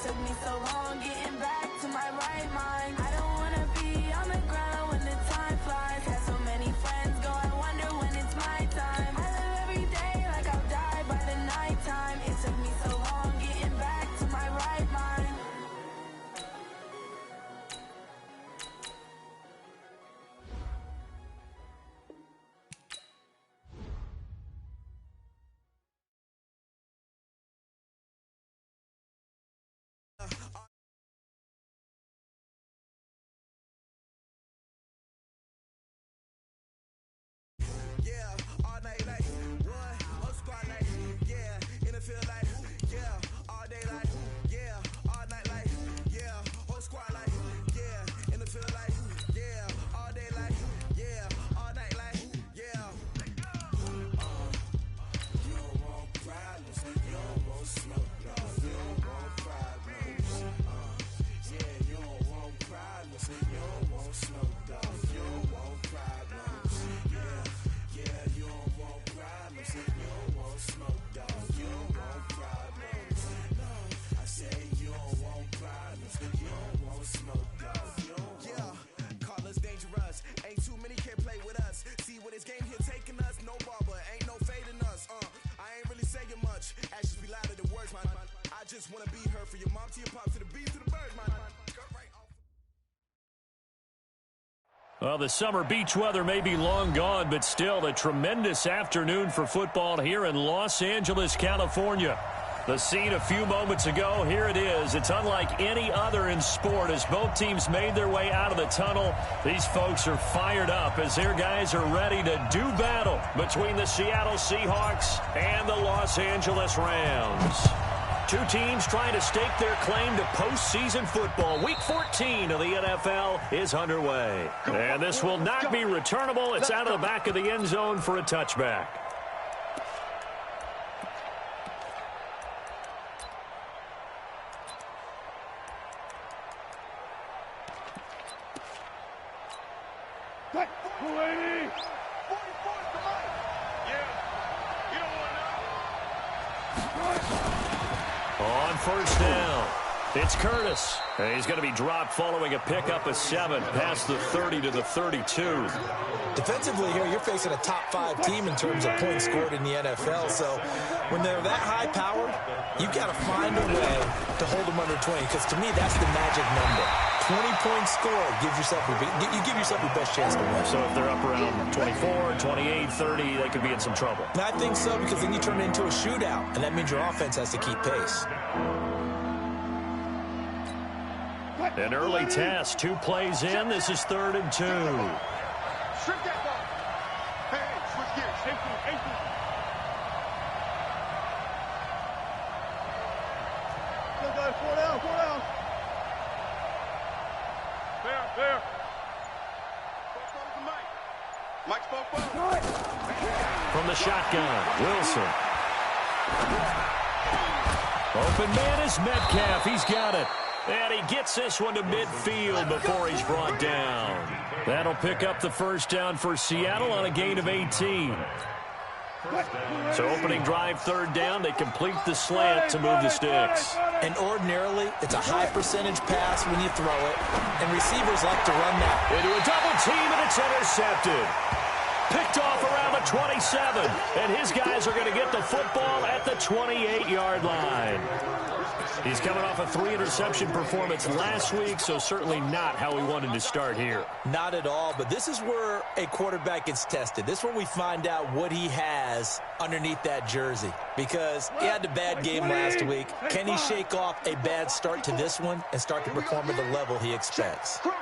took me so long getting back to my right mind. I don't wanna be on the ground when the time flies. Had so many friends go, I wonder when it's my time. I live every day like I'll die by the nighttime. It took me so long getting back to my right mind. Yeah, all night like, what? Whole squad like, yeah, in the field like, yeah, all day like, yeah, all night like, yeah, whole squad like, yeah, in the field like, yeah, all day like, yeah, all night like, yeah. You don't want problems, you don't want smoke, no, you don't want problems. Yeah, you don't want problems, you don't want smoke, dog, you don't want problems. Yeah, you don't want problems. You don't want smoke, dog. You don't want problems. No, I say you don't want problems. You don't want smoke, dog. You don't yeah, call us dangerous. Ain't too many can play with us. See what this game here taking us? No barber, ain't no fading us. I ain't really saying much. Actions be louder than words, man. I just wanna be heard for your mom to your pop to the bees to the birds, man. Well, the summer beach weather may be long gone, but still a tremendous afternoon for football here in Los Angeles, California. The scene a few moments ago, here it is. It's unlike any other in sport as both teams made their way out of the tunnel. These folks are fired up as their guys are ready to do battle between the Seattle Seahawks and the Los Angeles Rams. Two teams trying to stake their claim to postseason football. Week 14 of the NFL is underway. And this will not be returnable. It's out of the back of the end zone for a touchback. On first down, it's Curtis. And he's going to be dropped following a pickup of 7 past the 30 to the 32. Defensively here, you're facing a top 5 team in terms of points scored in the NFL. So when they're that high-powered, you've got to find a way to hold them under 20. Because to me, that's the magic number. 20 points scored gives yourself you give yourself your best chance to win. So if they're up around 24, 28, 30, they could be in some trouble. I think so, because then you turn it into a shootout, and that means your offense has to keep pace. An early test, 2 plays in. This is 3rd and 2. Strip that ball. Hey, switch gears. Hey, still got 4 down, 4 down. There. Mike spoke well. From the shotgun, Wilson. Open man is Metcalf. He's got it. And he gets this one to midfield before he's brought down. That'll pick up the first down for Seattle on a gain of 18. So opening drive, 3rd down, they complete the slant to move the sticks. And ordinarily, it's a high percentage pass when you throw it, and receivers like to run that. Into a double team, and it's intercepted. Picked off around the 27, and his guys are going to get the football at the 28-yard line. He's coming off a 3-interception performance last week, so certainly not how he wanted to start here. Not at all, but this is where a quarterback gets tested. This is where we find out what he has underneath that jersey, because he had a bad game last week. Can he shake off a bad start to this one and start to perform at the level he expects? Crunch.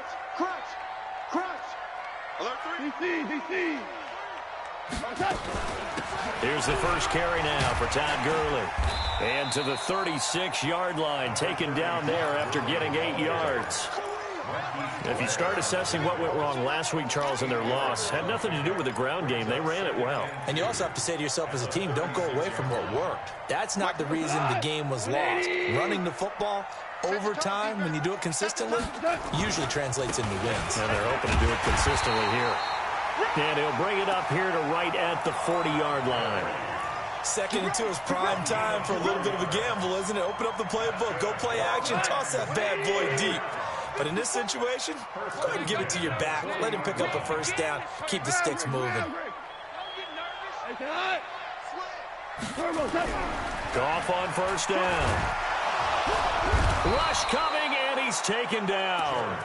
Alert 3. DC. Here's the first carry now for Todd Gurley. And to the 36-yard line, taken down there after getting 8 yards. If you start assessing what went wrong last week, Charles, in their loss, had nothing to do with the ground game. They ran it well. And you also have to say to yourself as a team, don't go away from what worked. That's not the reason the game was lost. Running the football over time, when you do it consistently, usually translates into wins. And they're hoping to do it consistently here. And he'll bring it up here to right at the 40-yard line. Second and 2 is prime time for a little bit of a gamble, isn't it? Open up the playbook, go play action, toss that bad boy deep. But in this situation, go ahead and give it to your back. Let him pick up a first down, keep the sticks moving. Goff on first down. Rush coming, and he's taken down.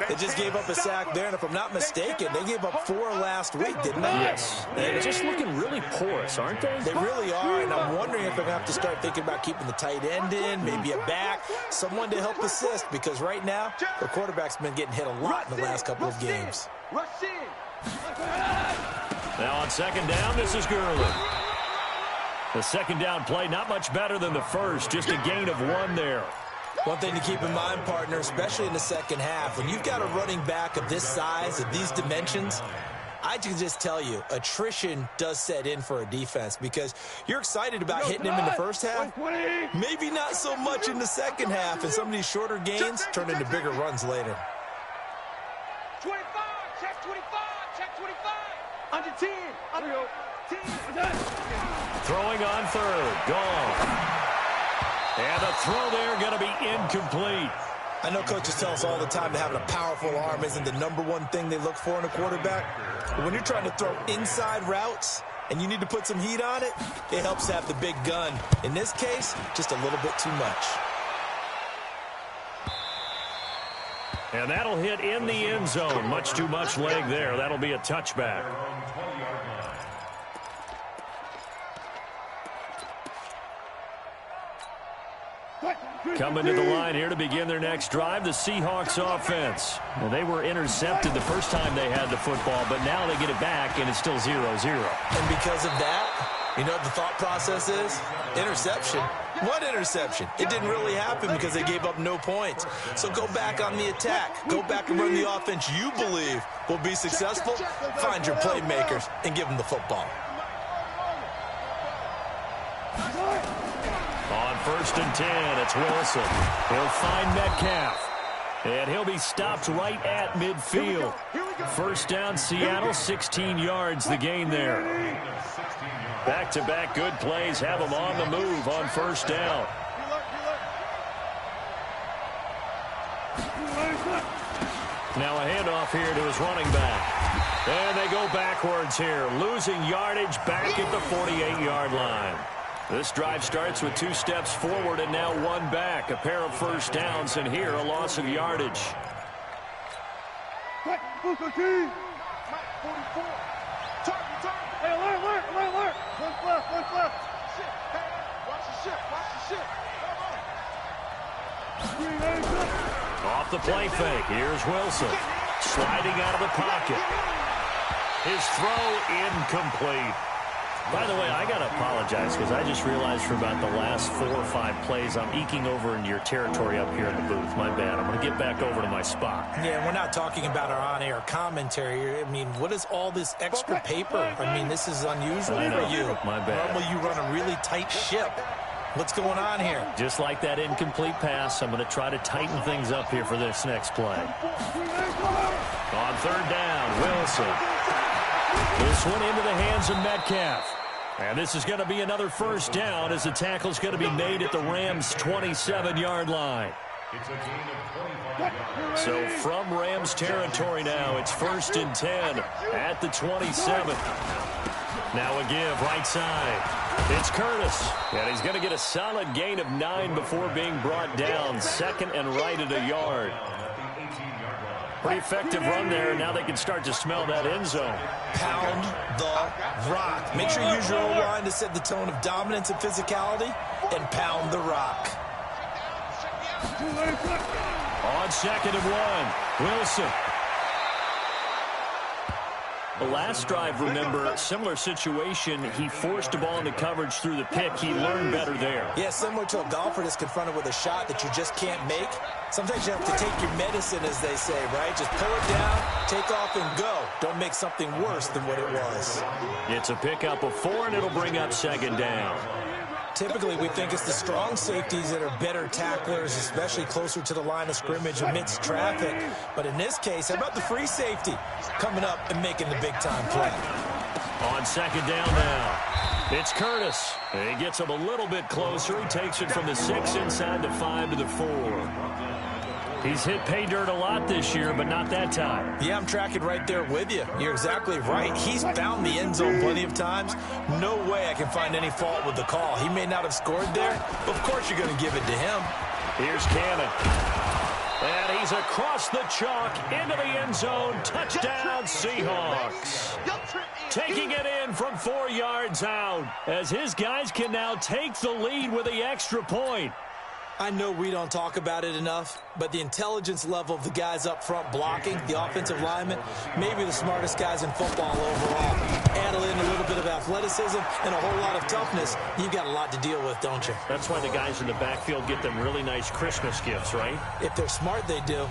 They just gave up a sack there, and if I'm not mistaken, they gave up 4 last week, didn't they? Yes. They're just looking really porous, aren't they? They really are, and I'm wondering if they're going to have to start thinking about keeping the tight end in, maybe a back, someone to help assist, because right now, their quarterback's been getting hit a lot in the last couple of games. Now on second down, this is Gurley. The second down play, not much better than the first, just a gain of 1 there. One thing to keep in mind, partner, especially in the second half, when you've got a running back of this size, of these dimensions, I can just tell you, attrition does set in for a defense because you're excited about hitting him in the first half, maybe not so much in the second half, and some of these shorter gains turn into bigger runs later. 25, check 25, check 25. Under 10, under 10. Throwing on third, gone. And the throw there going to be incomplete. I know coaches tell us all the time that having a powerful arm isn't the #1 thing they look for in a quarterback. But when you're trying to throw inside routes and you need to put some heat on it, it helps to have the big gun. In this case, just a little bit too much. And that'll hit in the end zone. Much too much leg there. That'll be a touchback. Coming to the line here to begin their next drive, the Seahawks offense. Well, they were intercepted the first time they had the football, but now they get it back, and it's still 0-0. And because of that, you know what the thought process is? Interception. What interception? It didn't really happen because they gave up no points. So go back on the attack. Go back and run the offense you believe will be successful. Find your playmakers and give them the football. On first and 10, it's Wilson. He'll find Metcalf. And he'll be stopped right at midfield. First down, Seattle, 16 yards the gain there. Back-to-back good plays have them on the move on first down. Now a handoff here to his running back. And they go backwards here, losing yardage back at the 48-yard line. This drive starts with 2 steps forward and now 1 back. A pair of first downs, and here a loss of yardage. Hey, alert. One left. Shit. Hey, watch the shit. Off the play fake, here's Wilson. Sliding out of the pocket. His throw incomplete. By the way, I got to apologize because I just realized for about the last 4 or 5 plays, I'm eking over into your territory up here in the booth. My bad. I'm going to get back over to my spot. Yeah, we're not talking about our on-air commentary. I mean, what is all this extra paper? I mean, this is unusual for you. My bad. Normally you run a really tight ship. What's going on here? Just like that incomplete pass, I'm going to try to tighten things up here for this next play. On third down, Wilson. This one into the hands of Metcalf. And this is going to be another first down as the tackle's going to be made at the Rams' 27-yard line. So from Rams territory now, it's first and 10 at the 27. Now a give right side. It's Curtis. And he's going to get a solid gain of 9 before being brought down. Second and right at a yard. Pretty effective run there. Now they can start to smell that end zone. Pound the rock. Make sure you use your O-line to set the tone of dominance and physicality, and pound the rock. On second and 1, Wilson. The last drive, remember, similar situation. He forced the ball into coverage through the pick. He learned better there. Yeah, similar to a golfer that's confronted with a shot that you just can't make. Sometimes you have to take your medicine, as they say, right? Just pull it down, take off, and go. Don't make something worse than what it was. It's a pickup of 4, and it'll bring up second down. Typically, we think it's the strong safeties that are better tacklers, especially closer to the line of scrimmage amidst traffic. But in this case, how about the free safety coming up and making the big-time play? On second down now. It's Curtis. He gets him a little bit closer. He takes it from the 6 inside the 5 to the 4. He's hit pay dirt a lot this year, but not that time. Yeah, I'm tracking right there with you. You're exactly right. He's found the end zone plenty of times. No way I can find any fault with the call. He may not have scored there, but of course you're going to give it to him. Here's Cannon. And he's across the chalk into the end zone. Touchdown, Seahawks. Taking it in from 4 yards out as his guys can now take the lead with the extra point. I know we don't talk about it enough, but the intelligence level of the guys up front blocking, the offensive linemen, maybe the smartest guys in football overall. Add in a little bit of athleticism and a whole lot of toughness, you've got a lot to deal with, don't you? That's why the guys in the backfield get them really nice Christmas gifts, right? If they're smart, they do.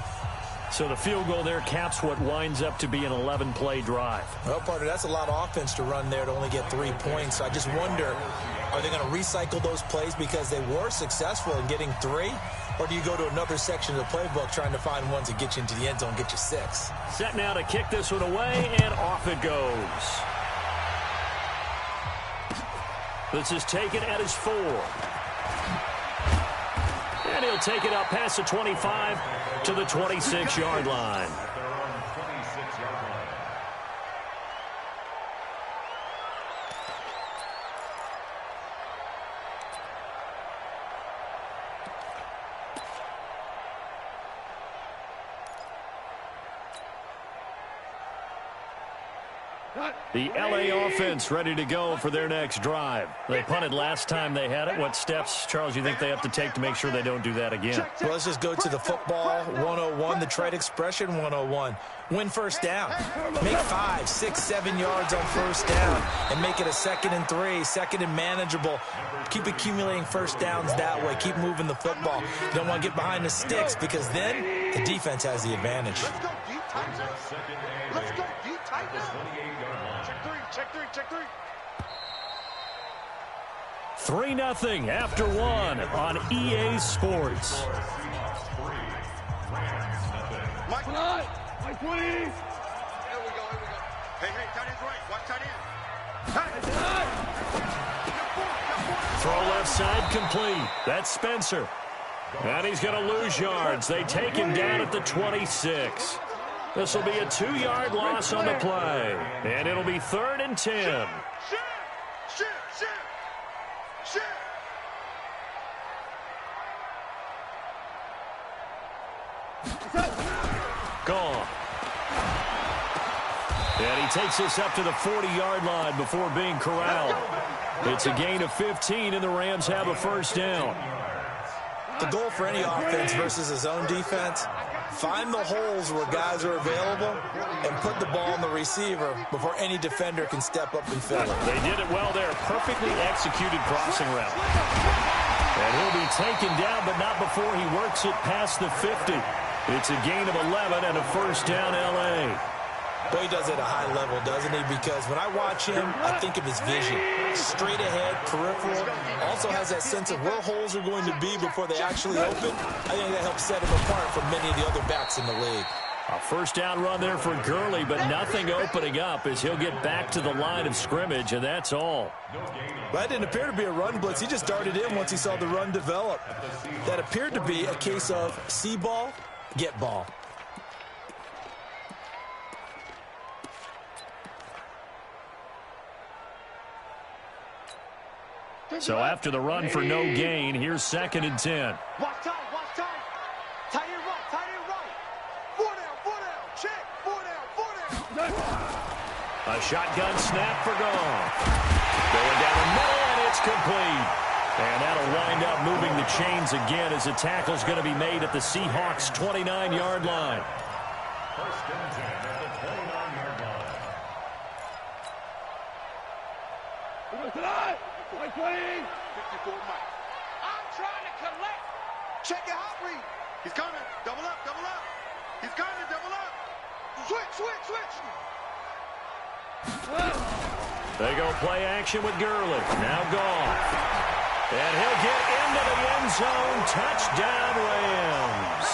So the field goal there caps what winds up to be an 11-play drive. Well, partner, that's a lot of offense to run there to only get 3 points. So I just wonder, are they going to recycle those plays because they were successful in getting 3? Or do you go to another section of the playbook trying to find ones that get you into the end zone and get you 6? Set now to kick this one away, and off it goes. This is taken at his 4. And he'll take it up past the 25 to the 26-yard line. The LA offense ready to go for their next drive. They punted last time they had it. What steps, Charles, you think they have to take to make sure they don't do that again? Well, let's just go to the football 101, the trade expression 101. Win first down. Make 5, 6, 7 yards on first down and make it a 2nd and 3, 2nd and manageable. Keep accumulating first downs that way. Keep moving the football. You don't want to get behind the sticks because then the defense has the advantage. Let's go deep tight now. Let's go deep tight now. Check 3, check 3. 3-0 after 1 on EA Sports. Mike, Mike, please. Here we go. Hey, tight end's right. Watch tight end. Throw left side complete. That's Spencer. And he's going to lose yards. They take him down at the 26. This will be a 2-yard loss on the play. And it'll be 3rd and 10. Gone. And he takes us up to the 40-yard line before being corralled. It's a gain of 15, and the Rams have a first down. The goal for any offense versus his own defense, find the holes where guys are available and put the ball on the receiver before any defender can step up and fill it. They did it well there. Perfectly executed crossing route. And he'll be taken down, but not before he works it past the 50. It's a gain of 11 and a first down, L.A. Boy, he does it at a high level, doesn't he? Because when I watch him, I think of his vision. Straight ahead, peripheral. Also has that sense of where holes are going to be before they actually open. I think that helps set him apart from many of the other backs in the league. A first down run there for Gurley, but nothing opening up as he'll get back to the line of scrimmage, and that's all. That didn't appear to be a run blitz. He just darted in once he saw the run develop. That appeared to be a case of see ball, get ball. So after the run for no gain, here's 2nd and 10. Watch time. Tight end right. 4 down, check. 4 down. A shotgun snap for Goff. Going down the middle, and it's complete. And that'll wind up moving the chains again as the tackle's going to be made at the Seahawks' 29-yard line. First and 10 at the 29-yard line. 54 Mike. I'm trying to collect. Check your hot read. He's coming. Double up. He's coming. Double up. Switch. They go play action with Gurley. Now Goff. And he'll get into the end zone. Touchdown, Rams.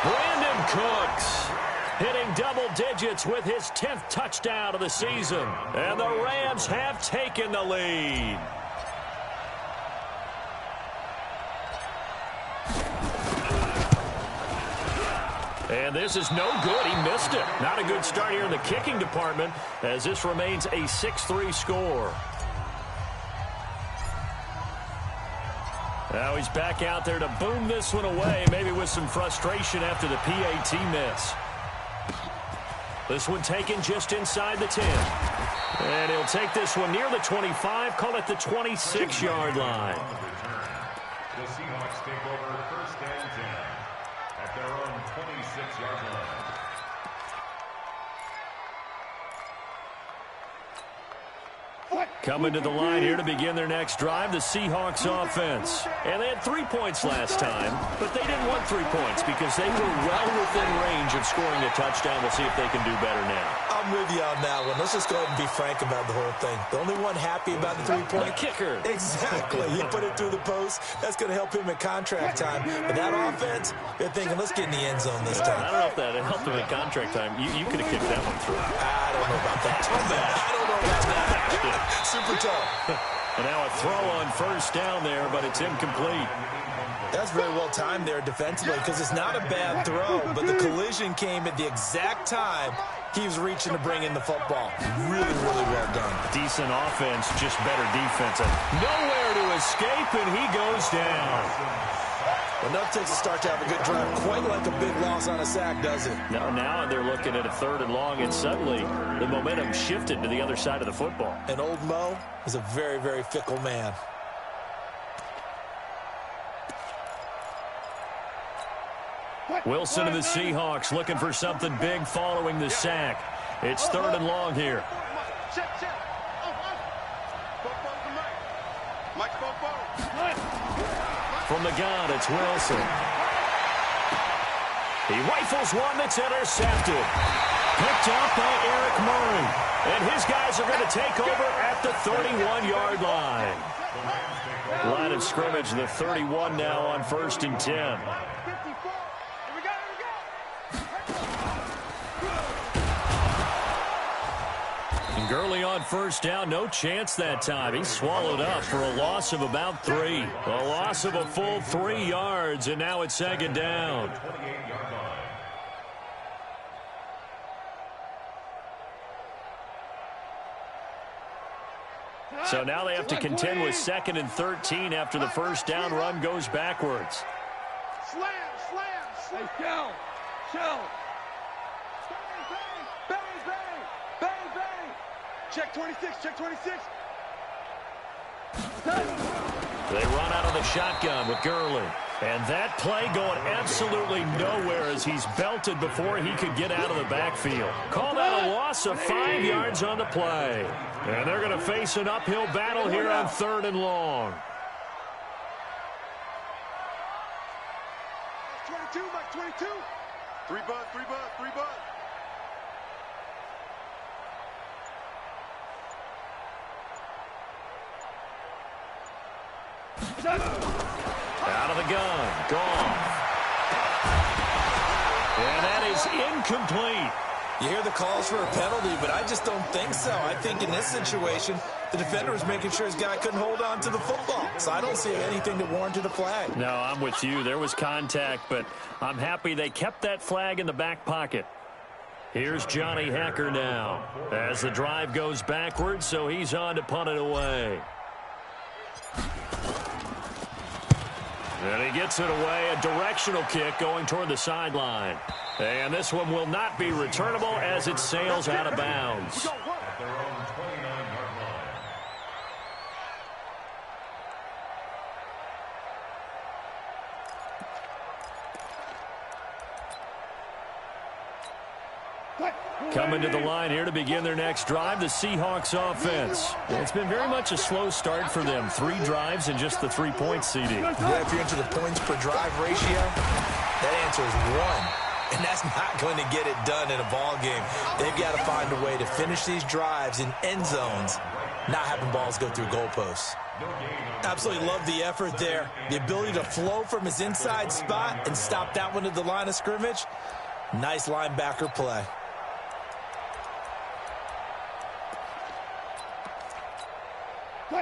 Brandon Cooks. hitting double digits with his 10th touchdown of the season. And the Rams have taken the lead. And this is no good. He missed it. Not a good start here in the kicking department as this remains a 6-3 score. Now he's back out there to boom this one away, maybe with some frustration after the PAT miss. This one taken just inside the 10. And he'll take this one near the 25, call it the 26-yard line. The Seahawks take over 1st and 10 at their own 26-yard line. Coming to the line here to begin their next drive, the Seahawks offense. And they had 3 points last time, but they didn't want 3 points because they were well within range of scoring a touchdown. We'll see if they can do better now. I'm with you on that one. Let's just go ahead and be frank about the whole thing. The only one happy about the 3-point kicker. Exactly. He put it through the post. That's going to help him at contract time. But that offense, they're thinking, let's get in the end zone this time. I don't know if that helped him at contract time. You could have kicked that one through. I don't know about that. I don't know about that. Super tough. And now a throw on 1st down there, but it's incomplete. That's very well timed there defensively because it's not a bad throw, but the collision came at the exact time he was reaching to bring in the football. Really, really well done. Decent offense, just better defense. Nowhere to escape, and he goes down. Enough takes a start to have a good drive. Quite like a big loss on a sack, does it? Now they're looking at a 3rd and long, and suddenly the momentum shifted to the other side of the football. And old Mo is a very, very fickle man. Wilson and the Seahawks looking for something big following the sack. It's 3rd and long here. From the gun, it's Wilson. He rifles one that's intercepted. Picked up by Eric Murray. And his guys are going to take over at the 31-yard line. Line of scrimmage, the 31 now on 1st and 10. Gurley on 1st down, no chance that time. He swallowed up for a loss of about 3. A loss of a full 3 yards, and now it's 2nd down. So now they have to contend with 2nd and 13 after the 1st down run goes backwards. Slam. Hey, chill. Check 26. They run out of the shotgun with Gurley. And that play going absolutely nowhere as he's belted before he could get out of the backfield. Call that a loss of 5 yards on the play. And they're going to face an uphill battle here on 3rd and long. 22, Mike, 22. 3 bud. Out of the gun. Gone. And that is incomplete. You hear the calls for a penalty, but I just don't think so. I think in this situation, the defender was making sure his guy couldn't hold on to the football. So I don't see anything that warranted a flag. No, I'm with you. There was contact, but I'm happy they kept that flag in the back pocket. Here's Johnny Hacker now as the drive goes backwards, so he's on to punt it away. And he gets it away, a directional kick going toward the sideline. And this one will not be returnable as it sails out of bounds. At their own 29-yard line. Coming to the line here to begin their next drive, the Seahawks offense. It's been very much a slow start for them. 3 drives and just the 3 points, CD. Yeah, if you're into the points per drive ratio, that answer is 1. And that's not going to get it done in a ball game. They've got to find a way to finish these drives in end zones, not having balls go through goalposts. Absolutely love the effort there. The ability to flow from his inside spot and stop that one at the line of scrimmage. Nice linebacker play.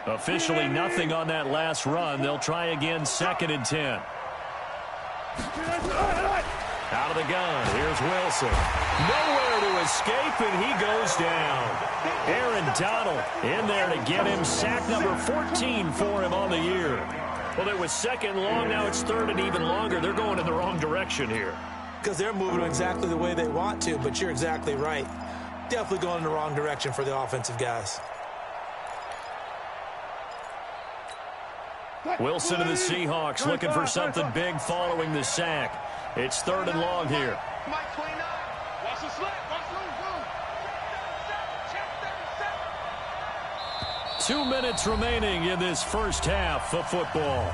Officially nothing on that last run. They'll try again, 2nd and 10. Out of the gun, here's Wilson. Nowhere to escape, and he goes down. Aaron Donald in there to get him. Sack number 14 for him on the year. Well, it was 2nd long, now it's 3rd and even longer. They're going in the wrong direction here. Because they're moving exactly the way they want to, but you're exactly right. Definitely going in the wrong direction for the offensive guys. Wilson and the Seahawks looking for something big following the sack. It's 3rd and long here. Mike 29. Watch the slip. Watch the 2 minutes remaining in this first half of football.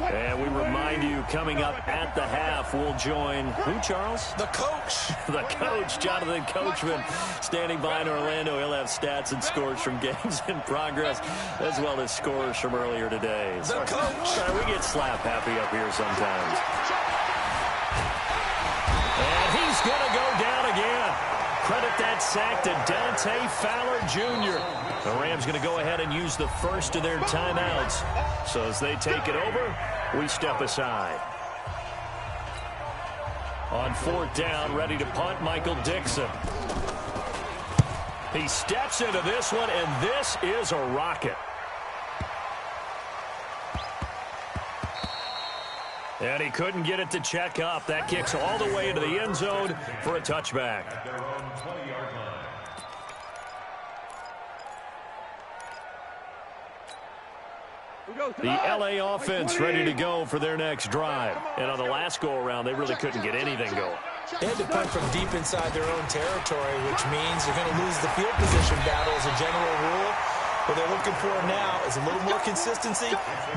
And we remind you, coming up at the half, we'll join who, Charles? The coach. The coach, Jonathan Coachman, standing by in Orlando. He'll have stats and scores from games in progress, as well as scores from earlier today. The coach. We get slap happy up here sometimes. And he's going to go down again. Credit that sack to Dante Fowler Jr. The Rams going to go ahead and use the first of their timeouts. So as they take it over, we step aside. On 4th down, ready to punt, Michael Dixon. He steps into this one, and this is a rocket. And he couldn't get it to check up. That kicks all the way into the end zone for a touchback. At their own 20-yard line. The LA offense ready to go for their next drive. And on the last go-around, they really couldn't get anything going. They had to punt from deep inside their own territory, which means you're going to lose the field position battle as a general rule. What they're looking for now is a little more consistency,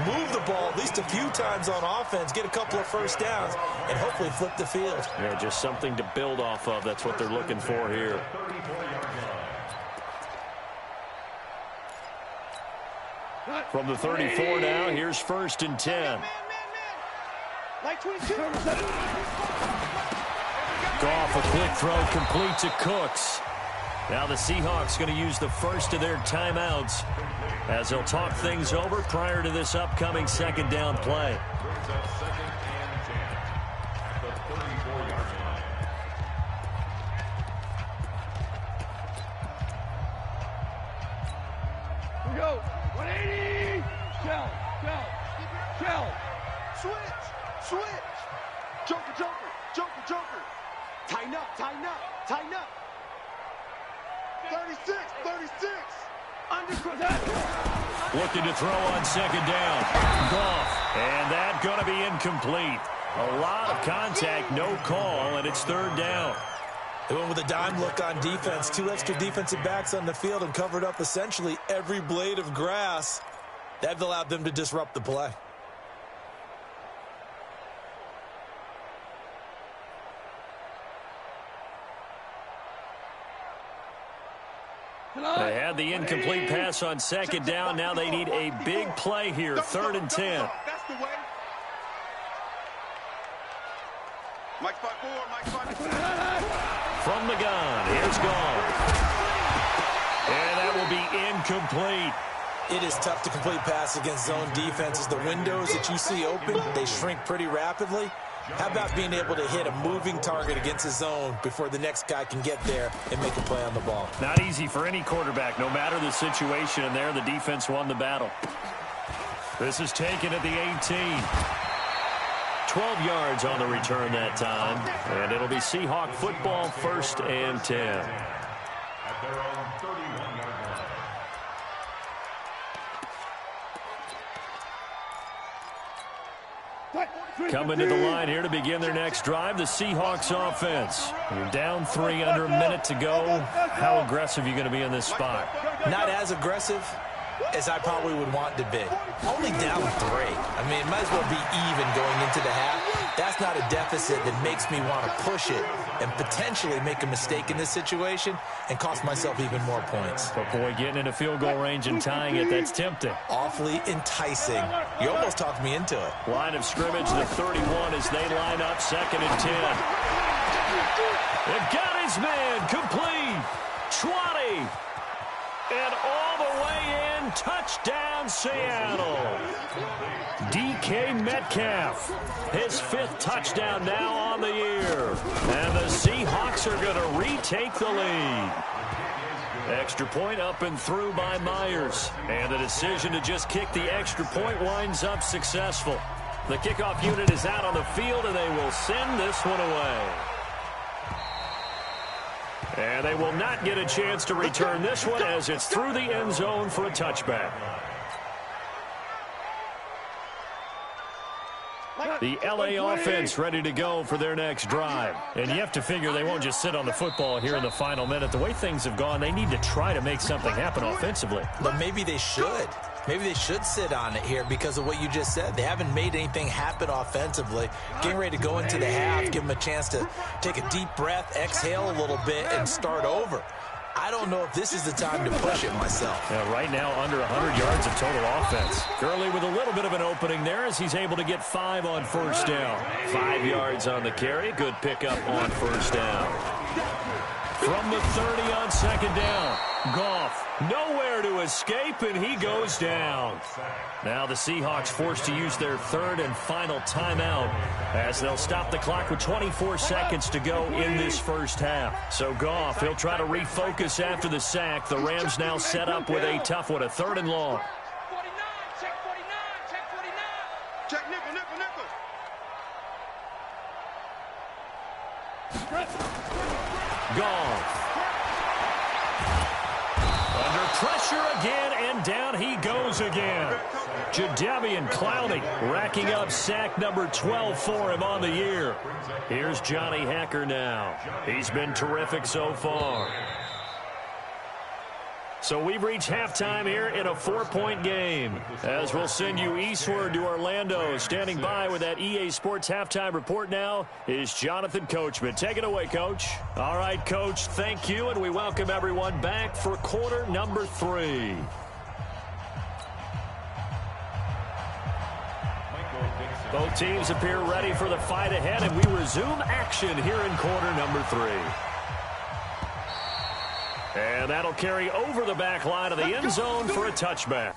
move the ball at least a few times on offense, get a couple of first downs, and hopefully flip the field. Yeah, just something to build off of. That's what they're looking for here. From the 34 now, here's 1st and 10. Goff, a quick throw, complete to Cooks. Now the Seahawks going to use the first of their timeouts as they'll talk things over prior to this upcoming 2nd down play. Brings up 2nd and 10 at the 34-yard line. Here we go. 180. Shell. Switch. Joker. Tighten up. 36. Looking to throw on 2nd down. Goff, and that going to be incomplete. A lot of contact, no call, and it's 3rd down. They went with a dime look on defense. 2 extra defensive backs on the field and covered up essentially every blade of grass. That allowed them to disrupt the play. They had the incomplete pass on 2nd down. Now they need a big play here, 3rd and 10. That's the way. Mike 5-4. From the gun, here's Goff. And that will be incomplete. It is tough to complete pass against zone defenses. The windows that you see open, they shrink pretty rapidly. How about being able to hit a moving target against a zone before the next guy can get there and make a play on the ball? Not easy for any quarterback, no matter the situation. And there, the defense won the battle. This is taken at the 18. 12 yards on the return that time. And it'll be Seahawk football, 1st and 10. At their own 31-yard line. Coming to the line here to begin their next drive, the Seahawks offense. You're down 3, under a minute to go. How aggressive are you going to be in this spot? Not as aggressive as I probably would want to be. Only down 3. I mean, it might as well be even going into the half. That's not a deficit that makes me want to push it and potentially make a mistake in this situation and cost myself even more points. But boy, getting into field goal range and tying it, that's tempting. Awfully enticing. You almost talked me into it. Line of scrimmage, the 31 as they line up, 2nd and 10. It got his man, complete. 20. And all the way in, touchdown Seattle. DK Metcalf, his 5th touchdown now on the year. And the Seahawks are going to retake the lead. Extra point up and through by Myers. And the decision to just kick the extra point winds up successful. The kickoff unit is out on the field, and they will send this one away. And they will not get a chance to return this one as it's through the end zone for a touchback. The LA offense ready to go for their next drive. And you have to figure they won't just sit on the football here in the final minute. The way things have gone, they need to try to make something happen offensively. But maybe they should. Maybe they should sit on it here because of what you just said. They haven't made anything happen offensively. Getting ready to go into the half, give them a chance to take a deep breath, exhale a little bit, and start over. I don't know if this is the time to push it myself. Yeah, right now, under 100 yards of total offense. Gurley with a little bit of an opening there as he's able to get 5 on first down. 5 yards on the carry. Good pickup on first down. From the 30 on 2nd down. Goff, nowhere to escape, and he goes down. Now the Seahawks forced to use their 3rd and final timeout as they'll stop the clock with 24 seconds to go in this first half. So Goff, he'll try to refocus after the sack. The Rams now set up with a tough one, a 3rd and long. 49, check 49, check 49. Check nickel, nickel, nickel. Goff. Under pressure again, and down he goes again. Jadeveon Clowney racking up sack number 12 for him on the year. Here's Johnny Hacker now. He's been terrific so far. So we've reached halftime here in a 4-point game. As we'll send you eastward to Orlando. Standing by with that EA Sports halftime report now is Jonathan Coachman. Take it away, Coach. All right, Coach, thank you, and we welcome everyone back for quarter number 3. Both teams appear ready for the fight ahead, and we resume action here in quarter number 3. And that'll carry over the back line of the end zone for a touchback.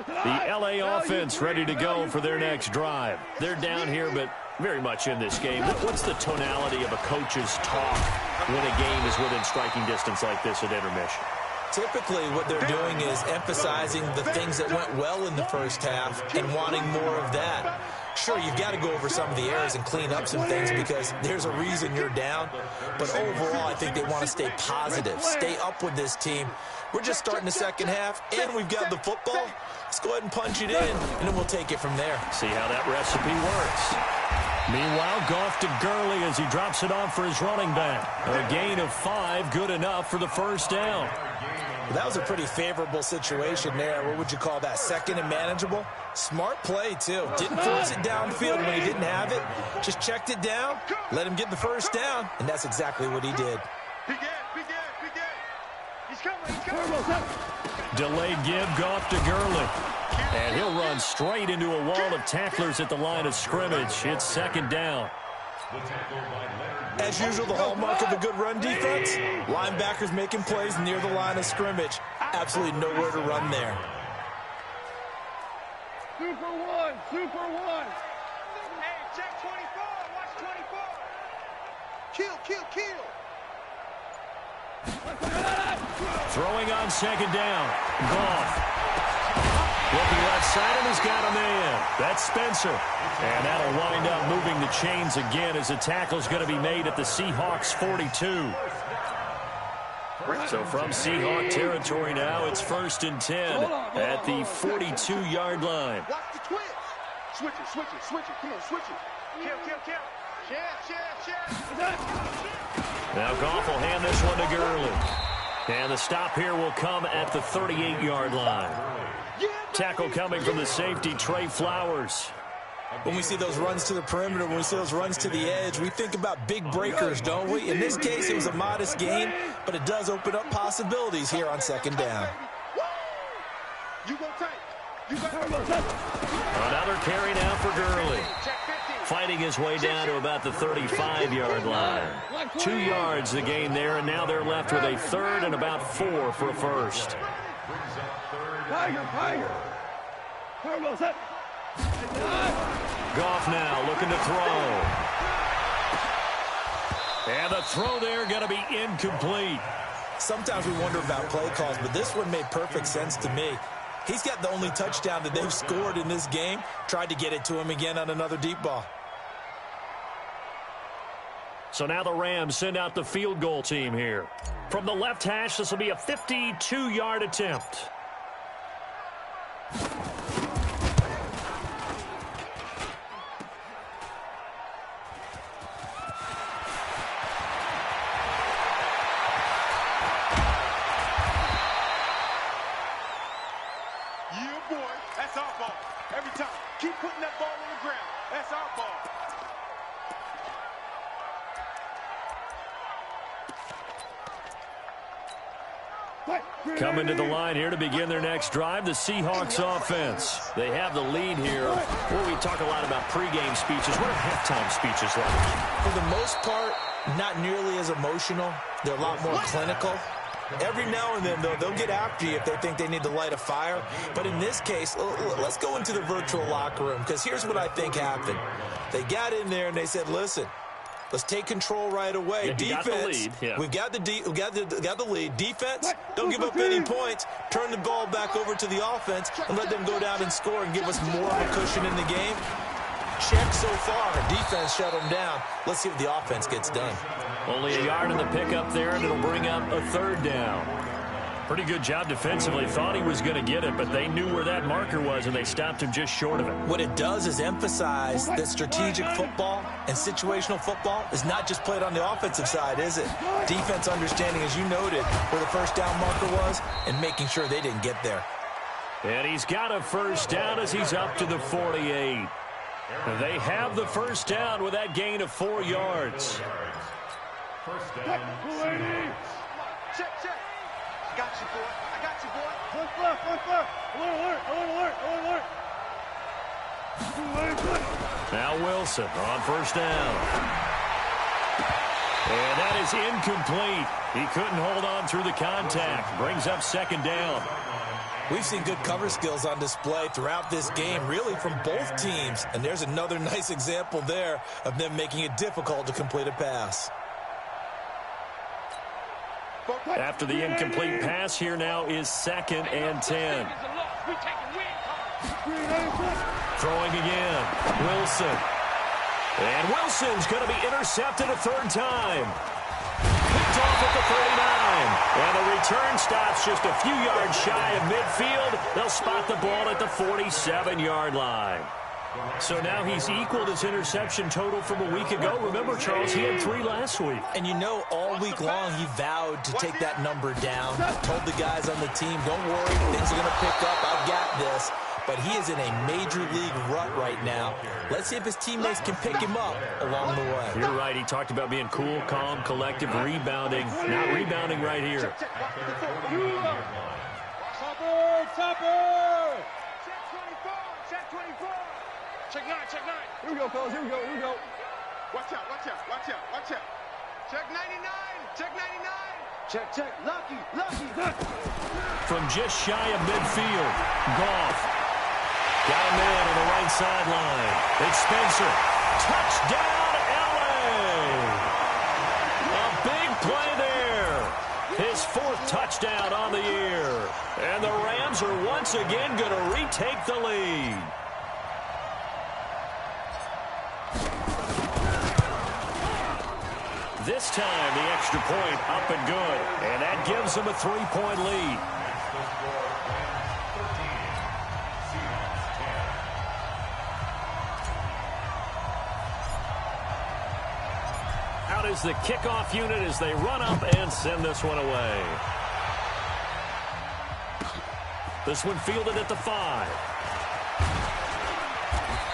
The LA offense ready to go for their next drive. They're down here, but very much in this game. What's the tonality of a coach's talk when a game is within striking distance like this at intermission? Typically, what they're doing is emphasizing the things that went well in the first half and wanting more of that. Sure, you've got to go over some of the errors and clean up some things because there's a reason you're down. But overall, I think they want to stay positive, stay up with this team. We're just starting the second half, and we've got the football. Let's go ahead and punch it in, and then we'll take it from there. See how that recipe works. Meanwhile, Goff to Gurley as he drops it off for his running back. A gain of 5, good enough for the first down. Well, that was a pretty favorable situation there. What would you call that? Second and manageable? Smart play, too. Didn't force it downfield when he didn't have it. Just checked it down, let him get the first down, and that's exactly what he did. He's coming. Delayed give, Goff to Gurley. And he'll run straight into a wall of tacklers at the line of scrimmage. It's second down. The tackle by Leonard. As usual, the hallmark of a good run defense, linebackers making plays near the line of scrimmage. Absolutely nowhere to run there. Super one, super one. Hey, check 24, watch 24. Kill, kill, kill. Throwing on second down. Goff. Looking left side, and he's got a man. That's Spencer. And that'll wind up moving the chains again as the tackle's going to be made at the Seahawks 42. So from Seahawk territory now, it's 1st and 10 at the 42-yard line. Watch the twitch. Switch it, switch it, switch it. Come on, switch it. Kill, kill, kill. Share. Now Goff will hand this one to Gurley. And the stop here will come at the 38-yard line. Tackle coming from the safety, Trey Flowers. When we see those runs to the perimeter, when we see those runs to the edge, we think about big breakers, don't we? In this case, it was a modest gain, but it does open up possibilities here on second down. You go tight. You go tight. Another carry now for Gurley. Fighting his way down to about the 35-yard line. 2 yards the gain there, and now they're left with a 3rd and about 4 for a first. Tiger. Goff now looking to throw. And the throw there going to be incomplete. Sometimes we wonder about play calls, but this one made perfect sense to me. He's got the only touchdown that they've scored in this game. Tried to get it to him again on another deep ball. So now the Rams send out the field goal team here. From the left hash, this will be a 52-yard attempt. That's our ball. Every time. Keep putting that ball on the ground. That's our ball. Coming to the line here to begin their next drive, the Seahawks offense. They have the lead here. Well, we talk a lot about pregame speeches. What are halftime speeches like? For the most part, not nearly as emotional. They're a lot more clinical. Every now and then, though, they'll get after you if they think they need to light a fire. But in this case, let's go into the virtual locker room, because here's what I think happened. They got in there and they said, listen, let's take control right away. Defense, we've got the lead. Defense, don't give up any points. Turn the ball back over to the offense and let them go down and score and give us more of a cushion in the game. Check so far. Defense shut them down. Let's see what the offense gets done. Only a yard in the pickup there, and it'll bring up a 3rd down. Pretty good job defensively. Thought he was going to get it, but they knew where that marker was, and they stopped him just short of it. What it does is emphasize that strategic football and situational football is not just played on the offensive side, is it? Defense understanding, as you noted, where the first down marker was and making sure they didn't get there. And he's got a first down as he's up to the 48. They have the first down with that gain of 4 yards. First down, Seahawks. Check. I got you, boy. Alert. Now Wilson on first down. And that is incomplete. He couldn't hold on through the contact. Brings up 2nd down. We've seen good cover skills on display throughout this game, really from both teams. And there's another nice example there of them making it difficult to complete a pass. After the incomplete pass, here now is 2nd and 10. Throwing again. Wilson. And Wilson's going to be intercepted a 3rd time. Picked off at the 39. And the return stops just a few yards shy of midfield. They'll spot the ball at the 47-yard line. So now he's equaled his interception total from a week ago. Remember, Charles, he had 3 last week. And you know, all week long he vowed to take that number down. Told the guys on the team, don't worry, things are going to pick up. I've got this. But he is in a major league rut right now. Let's see if his teammates can pick him up along the way. You're right. He talked about being cool, calm, collective, rebounding. Not rebounding right here. Topper! Check 24. Check 9. Here we go, fellas. Here we go. Watch out, watch out, watch out, watch out. Check 99, check 99. Check, check, lucky, lucky. From just shy of midfield, Goff. Got a man on the right sideline. It's Spencer. Touchdown, LA! A big play there. His 4th touchdown on the year. And the Rams are once again going to retake the lead. This time, the extra point up and good. And that gives them a 3-point lead. Out is the kickoff unit as they run up and send this one away. This one fielded at the 5.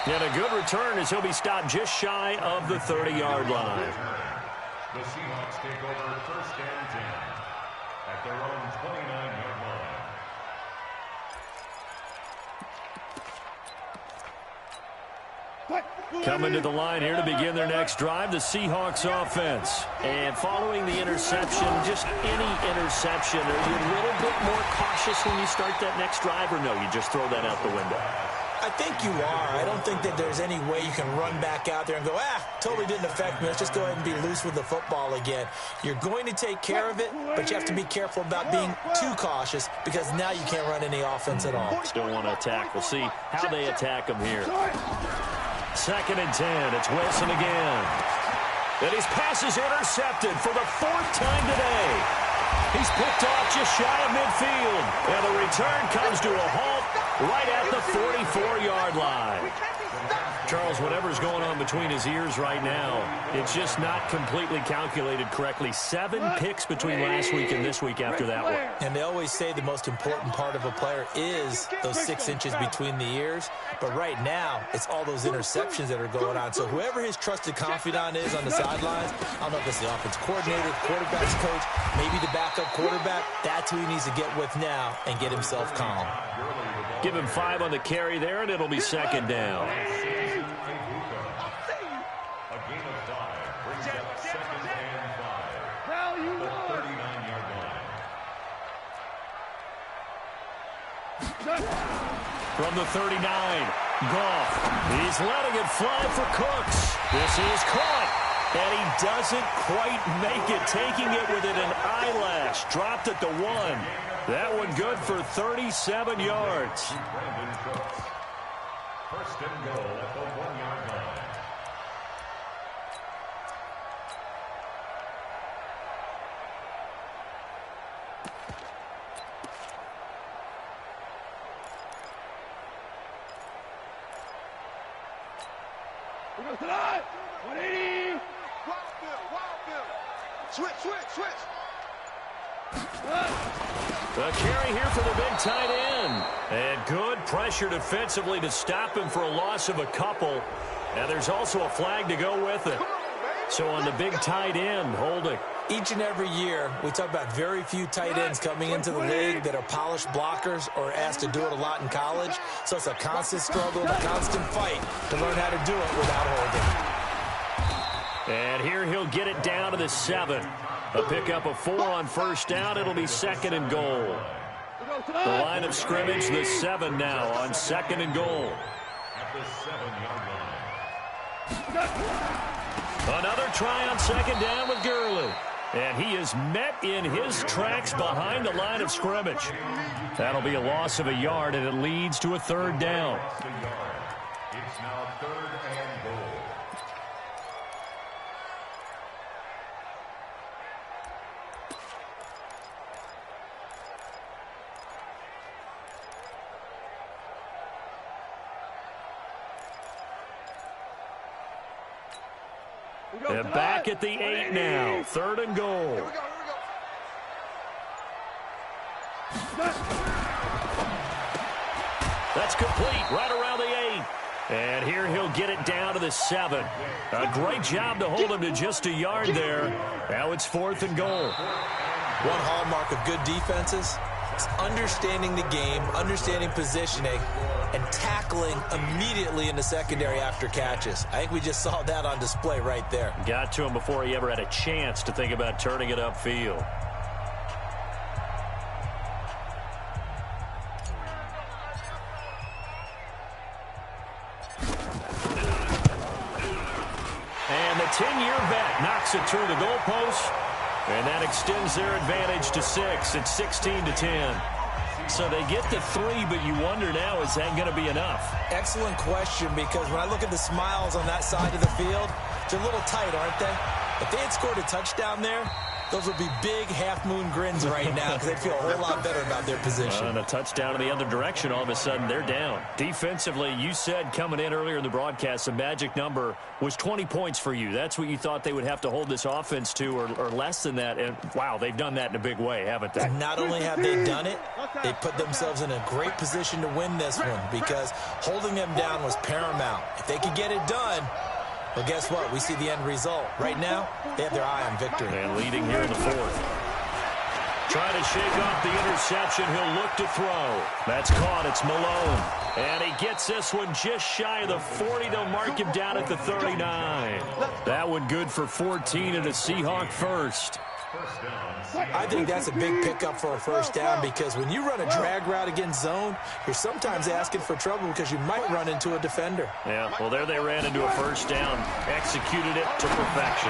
And a good return as he'll be stopped just shy of the 30-yard line. The Seahawks take over 1st and 10 at their own 29-yard line. Coming to the line here to begin their next drive, the Seahawks offense. And following the interception, just any interception, are you a little bit more cautious when you start that next drive, or no, you just throw that out the window? I think you are. I don't think that there's any way you can run back out there and go, totally didn't affect me. Let's just go ahead and be loose with the football again. You're going to take care of it, but you have to be careful about being too cautious because now you can't run any offense at all. Don't want to attack. We'll see how they attack them here. 2nd and 10. It's Wilson again. And his pass is intercepted for the 4th time today. He's picked off just shy of midfield. And the return comes to a halt right at the 44-yard line. Charles, whatever's going on between his ears right now, it's just not completely calculated correctly. 7 picks between last week and this week after that one. And they always say the most important part of a player is those 6 inches between the ears. But right now, it's all those interceptions that are going on. So whoever his trusted confidant is on the sidelines, I don't know if it's the offense coordinator, quarterback's coach, maybe the backup quarterback, that's who he needs to get with now and get himself calm. Give him 5 on the carry there, and it'll be 2nd down. A gain of 5 brings up 2nd and 5. The 39-yard line. From the 39, Goff. He's letting it fly for Cooks. This is caught, and he doesn't quite make it, taking it within an eyelash. Dropped at the 1. That one good for 37 yards. Brandon Cooks. 1st and goal at the 1-yard line. We go tonight. 180. Wild Bill. Switch. The carry here for the big tight end. And good pressure defensively to stop him for a loss of a couple. And there's also a flag to go with it. So on the big tight end, holding. Each and every year, we talk about very few tight ends coming into the league that are polished blockers or asked to do it a lot in college. So it's a constant struggle and a constant fight to learn how to do it without holding. And here he'll get it down to the 7. A pickup of 4 on 1st down. It'll be 2nd and goal. The line of scrimmage, the 7 now on 2nd and goal. At the 7-yard line. Another try on 2nd down with Gurley. And he is met in his tracks behind the line of scrimmage. That'll be a loss of a yard, and it leads to a 3rd down. It's now 3rd and goal. They're back at the 8 now. 3rd and goal. Here we go. That's complete right around the 8. And here he'll get it down to the 7. A great job to hold him to just a yard there. Now it's 4th and goal. One hallmark of good defenses, It's understanding the game, understanding positioning, and tackling immediately in the secondary after catches. I think we just saw that on display right there. Got to him before he ever had a chance to think about turning it upfield. And the 10-year vet knocks it through the goalpost, and that extends their advantage to 6. It's 16-10. So they get the 3, but you wonder now, is that going to be enough? Excellent question, because when I look at the smiles on that side of the field, they're a little tight, aren't they? If they had scored a touchdown there, those would be big half-moon grins right now because they'd feel a whole lot better about their position. And a touchdown in the other direction, all of a sudden they're down. Defensively, you said coming in earlier in the broadcast, the magic number was 20 points for you. That's what you thought they would have to hold this offense to, or less than that. And, wow, they've done that in a big way, haven't they? Not only have they done it, they put themselves in a great position to win this one because holding them down was paramount. If they could get it done, well, guess what? We see the end result. Right now, they have their eye on victory. And leading here in the 4th. Trying to shake off the interception. He'll look to throw. That's caught. It's Malone. And he gets this one just shy of the 40. They'll mark him down at the 39. That one good for 14 and a Seahawk first. I think that's a big pickup for a first down because when you run a drag route against zone, you're sometimes asking for trouble because you might run into a defender. Yeah, well, there they ran into a first down. Executed it to perfection.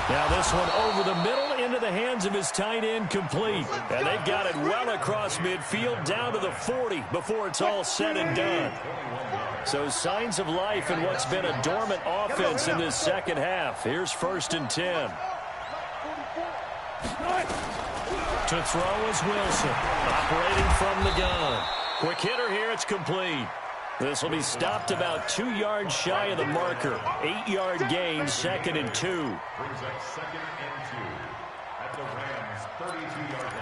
Now this one over the middle into the hands of his tight end, complete. And they've got it well across midfield down to the 40 before it's all said and done. So signs of life in what's been a dormant offense in this second half. Here's 1st and 10. To throw is Wilson, operating from the gun. Quick hitter here, it's complete. This will be stopped about 2 yards shy of the marker. 8-yard gain, 2nd and 2. Brings up 2nd and 2 at the Rams' 32-yard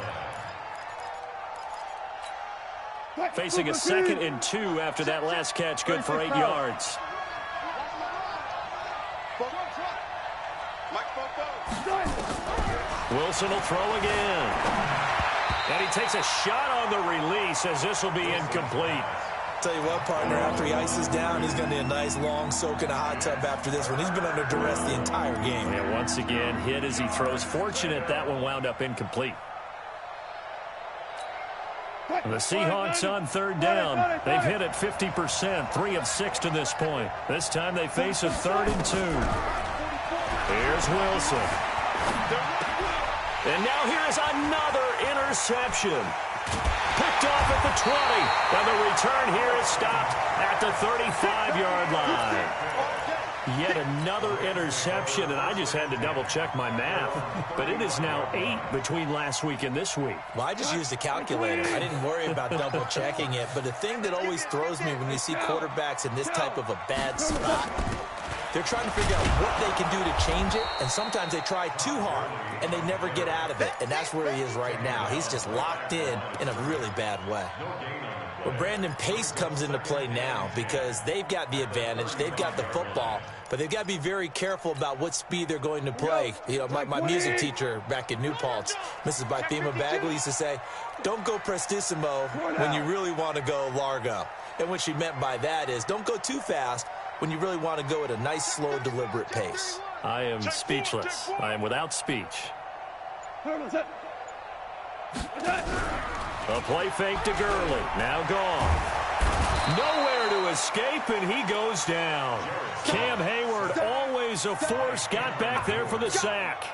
line. Facing a 2nd and 2 after that last catch, good for 8 yards. Wilson will throw again. And he takes a shot on the release as this will be incomplete. Tell you what, partner, after he ices down, he's going to need a nice long soak in a hot tub after this one. He's been under duress the entire game. And once again, hit as he throws. Fortunate that one wound up incomplete. The Seahawks on 3rd down. They've hit it 50%, 3 of 6 to this point. This time they face a 3rd and 2. Here's Wilson. And now here is another interception. Picked off at the 20. And the return here is stopped at the 35-yard line. Yet another interception, and I just had to double-check my math. But it is now 8 between last week and this week. Well, I just used a calculator. I didn't worry about double-checking it. But the thing that always throws me when you see quarterbacks in this type of a bad spot, they're trying to figure out what they can do to change it, and sometimes they try too hard, and they never get out of it, and that's where he is right now. He's just locked in a really bad way. Well, Brandon, pace comes into play now because they've got the advantage. They've got the football, but they've got to be very careful about what speed they're going to play. You know, my music teacher back in New Paltz, Mrs. Bythema Bagley, used to say, don't go prestissimo when you really want to go largo. And what she meant by that is don't go too fast when you really want to go at a nice, slow, deliberate pace. I am speechless. I am without speech. A play fake to Gurley. Now gone. Nowhere to escape, and he goes down. Cam Hayward, always a force, got back there for the sack.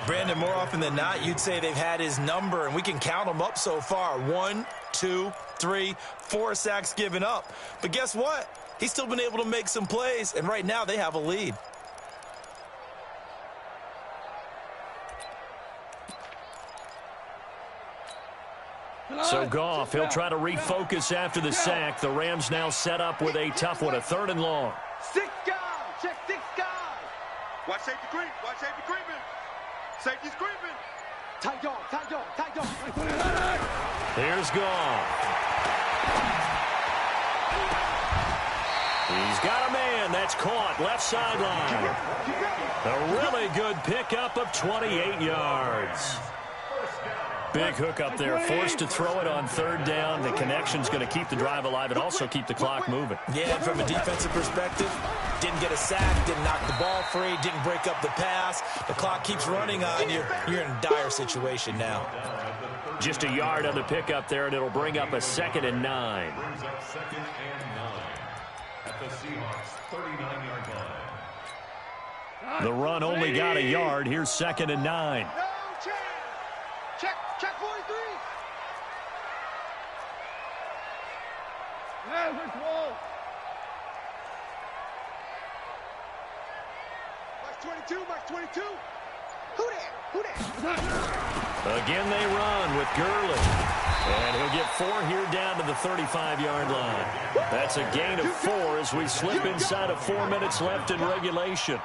Brandon, more often than not, you'd say they've had his number, and we can count them up so far. 1, 2, 3, 4 sacks given up. But guess what? He's still been able to make some plays, and right now they have a lead. So Goff, he'll try to refocus after the sack. The Rams now set up with a tough one, a 3rd and long. 6 guys, check 6 guys. Watch safety creep, watch safety creeping. Safety's creeping. Tight dog, tight dog, tight dog. Here's Goff. He's got a man. That's caught. Left sideline. A really good pickup of 28 yards. Big hook up there, forced to throw it on third down. The connection's going to keep the drive alive and also keep the clock moving. Yeah, from a defensive perspective, didn't get a sack, didn't knock the ball free, didn't break up the pass. The clock keeps running on you. You're in a dire situation now. Just a yard on the pickup there, and it'll bring up a 2nd and 9. Brings up 2nd and 9 at the Seahawks 39-yard line. The run only got a yard. Here's 2nd and 9. No chance. Check 43. Max 22, Max 22. Who that? Again, they run with Gurley. And he'll get 4 here down to the 35-yard line. That's a gain of 4 as we slip inside of 4 minutes left in regulation.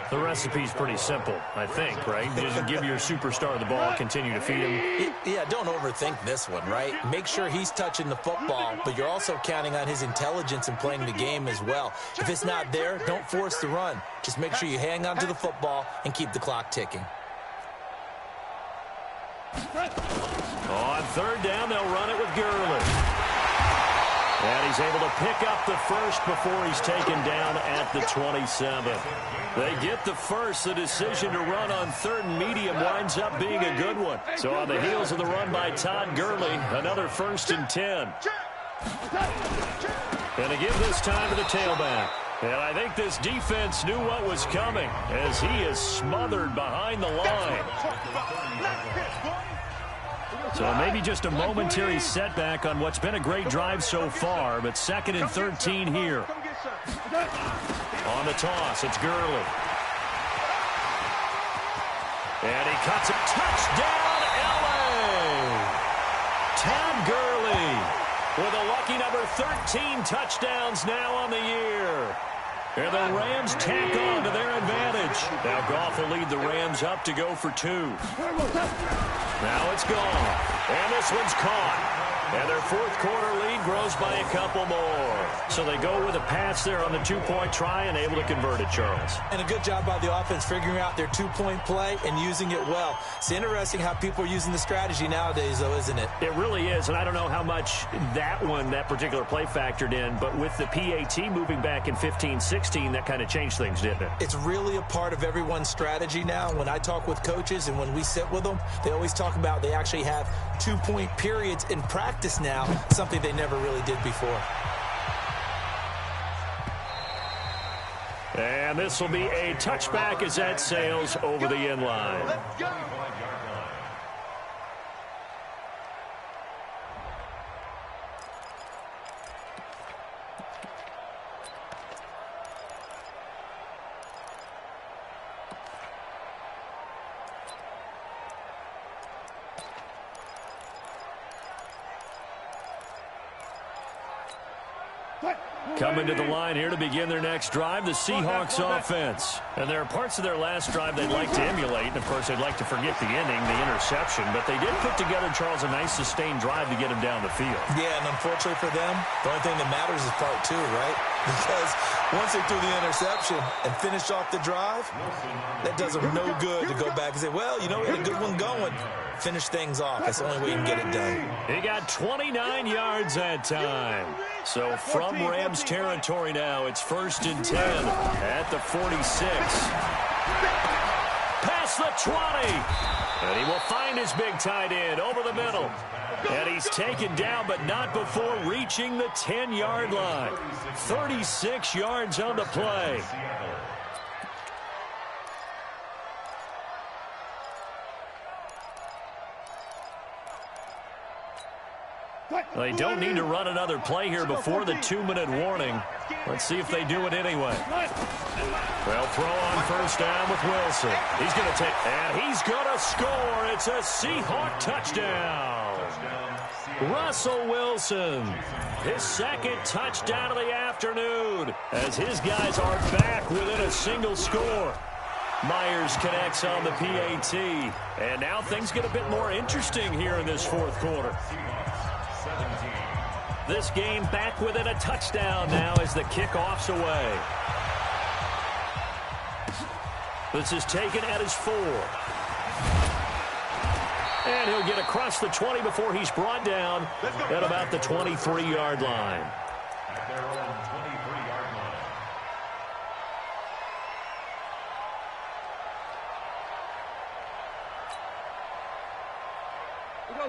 The recipe's pretty simple, I think, right? Just give your superstar the ball, continue to feed him. Yeah, don't overthink this one, right? Make sure he's touching the football, but you're also counting on his intelligence and playing the game as well. If it's not there, don't force the run. Just make sure you hang on to the football and keep the clock ticking. On third down, they'll run it with Gurley. And he's able to pick up the first before he's taken down at the 27. They get the first. The decision to run on 3rd and medium winds up being a good one. So on the heels of the run by Todd Gurley, another 1st and 10. And to give this time to the tailback. And I think this defense knew what was coming as he is smothered behind the line. So maybe just a momentary setback on what's been a great drive so far, but 2nd and 13 here. On the toss, it's Gurley. And he cuts it. Touchdown, L.A. Todd Gurley with a lucky number 13 touchdowns now on the year. And the Rams tack on to their advantage. Now Goff will lead the Rams up to go for 2. Now it's gone. And this one's caught. And their 4th quarter lead grows by a couple more. So they go with a pass there on the 2-point try and able to convert it, Charles. And a good job by the offense figuring out their 2-point play and using it well. It's interesting how people are using the strategy nowadays, though, isn't it? It really is, and I don't know how much that particular play factored in, but with the PAT moving back in 15-16, that kind of changed things, didn't it? It's really a part of everyone's strategy now. When I talk with coaches and when we sit with them, they always talk about they actually have 2-point periods in practice now, something they never really did before. And this will be a touchback as that sails over the end line. Let's go. Coming to the line here to begin their next drive, the Seahawks offense. And there are parts of their last drive they'd like to emulate. And, of course, they'd like to forget the ending, the interception. But they did put together, Charles, a nice sustained drive to get him down the field. Yeah, and unfortunately for them, the only thing that matters is part 2, right? Because once they threw the interception and finished off the drive, that does them no good to go back and say, well, you know, we had a good one going. Finish things off. That's the only way you can get it done. He got 29 yards that time. So from Rams territory now, it's 1st and 10 at the 46. Past the 20. And he will find his big tight end over the middle. And he's taken down, but not before reaching the 10-yard line. 36 yards on the play. They don't need to run another play here before the 2-minute warning. Let's see if they do it anyway. They'll throw on 1st down with Wilson. He's going to take, and he's going to score. It's a Seahawk touchdown. Russell Wilson, his 2nd touchdown of the afternoon, as his guys are back within a single score. Myers connects on the PAT. And now things get a bit more interesting here in this 4th quarter. This game back within a touchdown now as the kickoff's away. This is taken at his 4. And he'll get across the 20 before he's brought down at about the 23-yard line. At their own 23-yard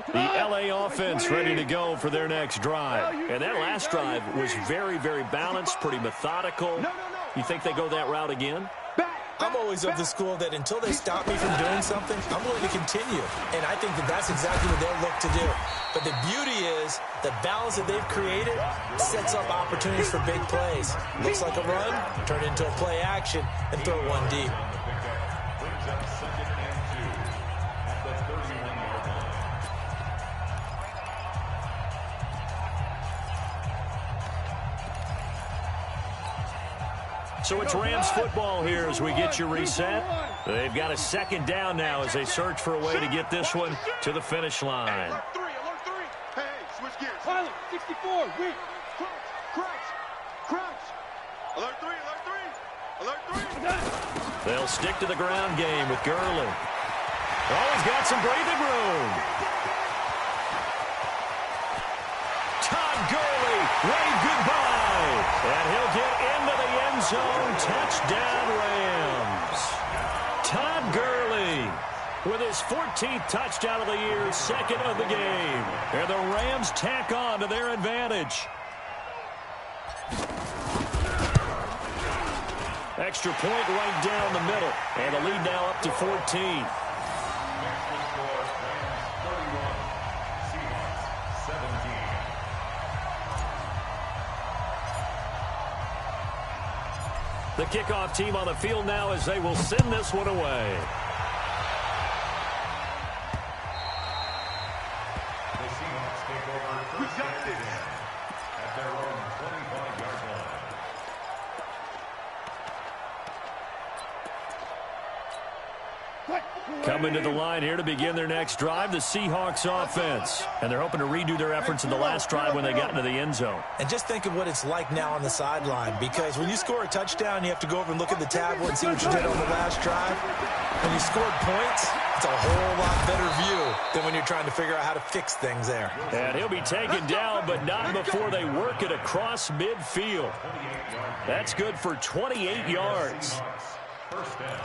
line. The LA offense ready to go for their next drive. And that last drive was very, very balanced, pretty methodical. You think they go that route again? I'm always of the school that until they stop me from doing something, I'm willing to continue. And I think that that's exactly what they'll look to do. But the beauty is the balance that they've created sets up opportunities for big plays. Looks like a run, turn into a play action, and throw one deep. Brings up 2nd and 2 at the 31-yard line. So it's Rams football here as we get you reset. They've got a 2nd down now as they search for a way to get this one to the finish line. Alert 3, alert 3. Hey, switch gears. Pilot, 64, weak. Crouch. Alert 3, alert 3. Alert 3. They'll stick to the ground game with Gurley. Oh, he's got some breathing room. Todd Gurley, wave goodbye. And he'll get into the end zone. Touchdown, Rams. Todd Gurley with his 14th touchdown of the year, 2nd of the game. And the Rams tack on to their advantage. Extra point right down the middle. And the lead now up to 14. Next to score, Rams 31, Seahawks 17. The kickoff team on the field now as they will send this one away. The Seahawks take over 1st and 10 at their own 25-yard line. Coming to the line here to begin their next drive, the Seahawks offense. And they're hoping to redo their efforts in the last drive when they got into the end zone. And just think of what it's like now on the sideline, because when you score a touchdown, you have to go over and look at the tablet and see what you did on the last drive. When you scored points, it's a whole lot better view than when you're trying to figure out how to fix things there. And he'll be taken down, but not before they work it across midfield. That's good for 28 yards. Seahawks, 1st down.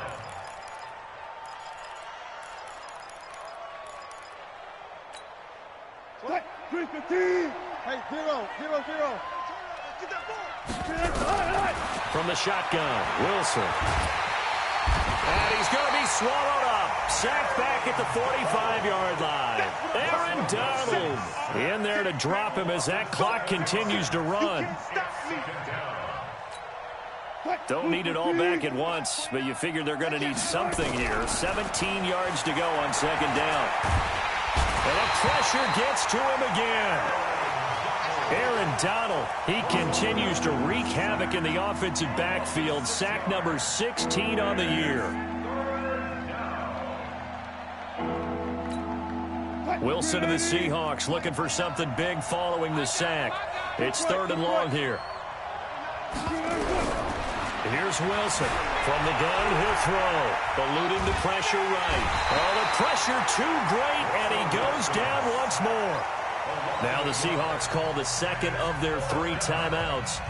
What? 315. Hey, 0, 0, 0. Get that ball. From the shotgun, Wilson. And he's going to be swallowed up. Sacked back at the 45-yard line. Aaron Donald in there to drop him as that clock continues to run. Don't need it all back at once, but you figure they're going to need something here. 17 yards to go on 2nd down. And the pressure gets to him again. Aaron Donald, he continues to wreak havoc in the offensive backfield. Sack number 16 on the year. Wilson of the Seahawks looking for something big following the sack. It's 3rd and long here. Here's Wilson. From the gun, he'll throw. Eluding the pressure right. Oh, the pressure too great, and he goes down once more. Now the Seahawks call the 2nd of their 3 timeouts,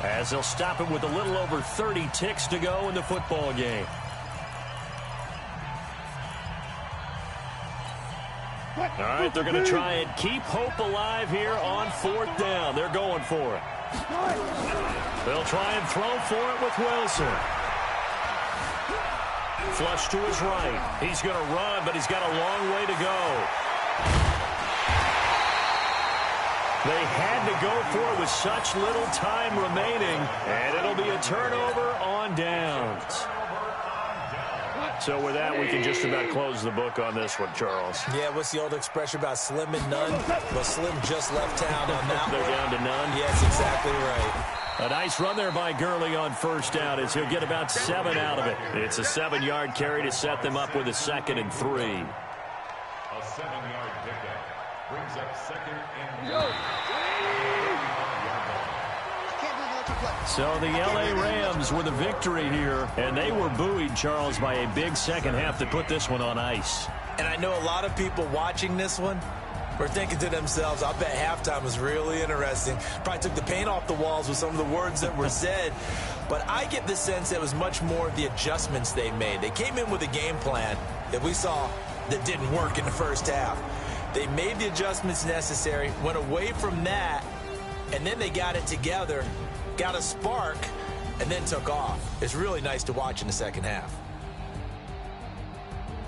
as they'll stop it with a little over 30 ticks to go in the football game. All right, they're going to try and keep hope alive here on 4th down. They're going for it. They'll try and throw for it with Wilson. Flush to his right. He's going to run, but he's got a long way to go. They had to go for it with such little time remaining, and it'll be a turnover on downs. So with that, we can just about close the book on this one, Charles. Yeah, what's the old expression about slim and none? Well, Slim just left town on that They're one. down to none. Yes, exactly right. A nice run there by Gurley on 1st down as he'll get about 7 out of it. It's a 7-yard carry to set them up with a 2nd and 3. A 7-yard pickup brings up 2nd and 3. So the L.A. Rams with a victory here, and they were buoyed, Charles, by a big second half to put this one on ice. And I know a lot of people watching this one were thinking to themselves, I bet halftime was really interesting. Probably took the paint off the walls with some of the words that were said. But I get the sense that it was much more of the adjustments they made. They came in with a game plan that we saw that didn't work in the first half. They made the adjustments necessary, went away from that, and then they got it together, got a spark, and then took off. It's really nice to watch in the second half.